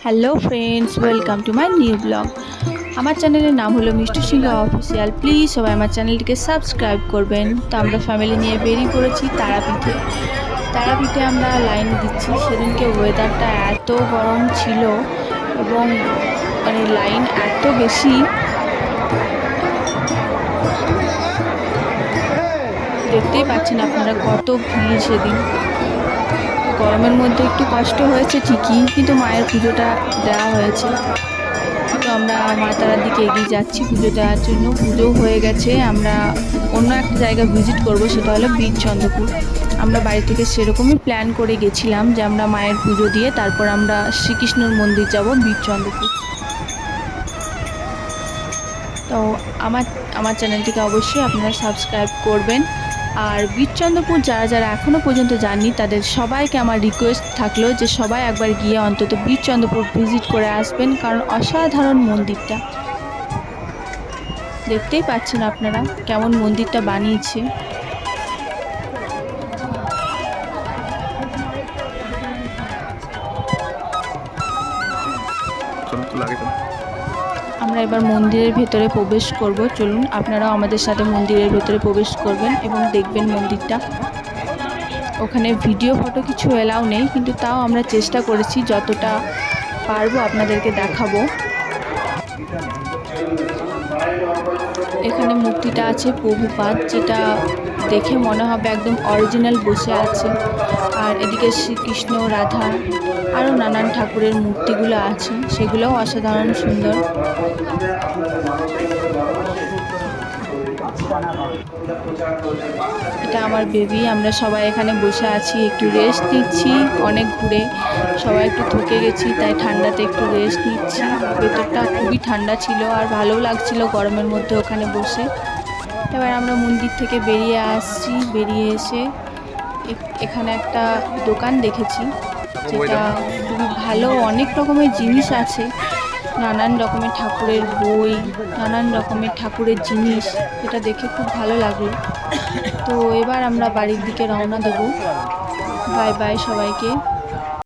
Hello friends, welcome to my new blog. আমার চ্যানেলের নাম হলো মিষ্টু সিংহ অফিসিয়াল। প্লিজ সবাই আমার চ্যানেলটিকে সাবস্ক্রাইব করবেন। তো আমরা ফ্যামিলি নিয়ে বেরিয়ে পড়েছি তারাপীঠে আমরা লাইন দিচ্ছি। সেদিনকে ওয়েদারটা এত গরম ছিল এবং মানে লাইন এত বেশি, দেখতেই পাচ্ছেন আপনারা কত ভিড় সেদিন। গরমের মধ্যে একটু কষ্ট হয়েছে ঠিকই, কিন্তু মায়ের পুজোটা দেওয়া হয়েছে। তো আমরা মা তারার দিকে এগিয়ে যাচ্ছি পুজো দেওয়ার জন্য। পুজো হয়ে গেছে, আমরা অন্য একটা জায়গা ভিজিট করব, সেটা হলো বীরচন্দ্রপুর। আমরা বাড়ি থেকে সেরকমই প্ল্যান করে গেছিলাম যে আমরা মায়ের পুজো দিয়ে তারপর আমরা শ্রীকৃষ্ণর মন্দির যাব বীরচন্দ্রপুর। তো আমার চ্যানেলটিকে অবশ্যই আপনারা সাবস্ক্রাইব করবেন। আর বীরচন্দ্রপুর যারা যারা এখনও পর্যন্ত যাননি তাদের সবাইকে আমার রিকোয়েস্ট থাকলো যে সবাই একবার গিয়ে অন্তত বীরচন্দ্রপুর ভিজিট করে আসবেন, কারণ অসাধারণ মন্দিরটা। দেখতেই পাচ্ছেন আপনারা কেমন মন্দিরটা বানিয়েছে। আমরা এবার মন্দিরের ভেতরে প্রবেশ করব। চলুন আপনারাও আমাদের সাথে মন্দিরের ভেতরে প্রবেশ করবেন এবং দেখবেন মন্দিরটা। ওখানে ভিডিও ফটো কিছু এলাও নেই, কিন্তু তাও আমরা চেষ্টা করেছি যতটা পারবো আপনাদেরকে দেখাবো। এখানে মূর্তিটা আছে প্রভুপাদ, যেটা দেখে মনে হবে একদম অরিজিনাল বসে আছে। আর এদিকে শ্রীকৃষ্ণ, রাধা, আরও নানান ঠাকুরের মূর্তিগুলো আছে, সেগুলোও অসাধারণ সুন্দর। এটা আমার বেবি। আমরা সবাই এখানে বসে আছি, একটু রেস্ট নিচ্ছি। অনেক ঘুরে সবাই একটু থকে গেছি, তাই ঠান্ডাতে একটু রেস্ট নিচ্ছি। ভেতরটা খুবই ঠান্ডা ছিল আর ভালোও লাগছিল গরমের মধ্যে ওখানে বসে। এবার আমরা মন্দির থেকে বেরিয়ে আসছি। বেরিয়ে এসে এখানে একটা দোকান দেখেছি, যেটা খুবই ভালো। অনেক রকমের জিনিস আছে, নানান রকমের ঠাকুরের বই, নানান রকমের ঠাকুরের জিনিস। এটা দেখে খুব ভালো লাগলো। তো এবার আমরা বাড়ির দিকে রওনা দেব। বাই বাই সবাইকে।